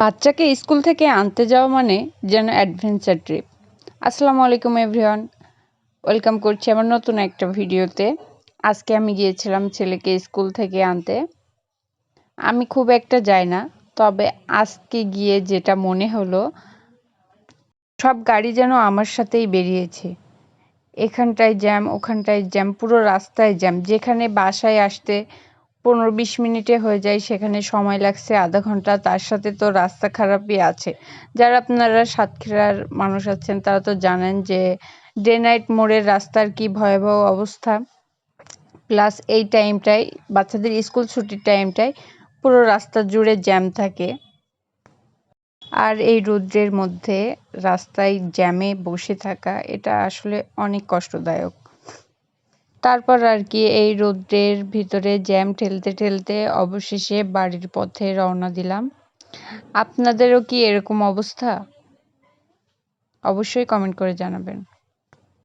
বাচ্চাকে স্কুল থেকে আনতে যাওয়া মানে যেন অ্যাডভেঞ্চার ট্রিপ। আসসালামু আলাইকুম এভরিওয়ান, ওয়েলকাম করছি আমার নতুন একটা ভিডিওতে। আজকে আমি গিয়েছিলাম ছেলেকে স্কুল থেকে আনতে। আমি খুব একটা যাই না, তবে আজকে গিয়ে যেটা মনে হলো, সব গাড়ি যেন আমার সাথেই বেরিয়েছে। এখানটায় জ্যাম, ওখানটায় জ্যাম, পুরো রাস্তায় জ্যাম। যেখানে বাসায় আসতে 15-20 মিনিটে হয়ে যায়, সেখানে সময় লাগছে আধা ঘন্টা। তার সাথে তো রাস্তা খারাপই আছে। যারা আপনারা সাতক্ষীরার মানুষ আছেন তারা তো জানেন যে ডে নাইট মোড়ের রাস্তার কি ভয়াবহ অবস্থা। প্লাস এই টাইমটায়, বাচ্চাদের স্কুল ছুটির টাইমটায় পুরো রাস্তা জুড়ে জ্যাম থাকে। আর এই রৌদ্রের মধ্যে রাস্তায় জ্যামে বসে থাকা, এটা আসলে অনেক কষ্টদায়ক। তারপর আর কি, এই রৌদ্রের ভিতরে জ্যাম ঠেলতে ঠেলতে অবশেষে বাড়ির পথে রওনা দিলাম। আপনাদেরও কি এরকম অবস্থা? অবশ্যই কমেন্ট করে জানাবেন।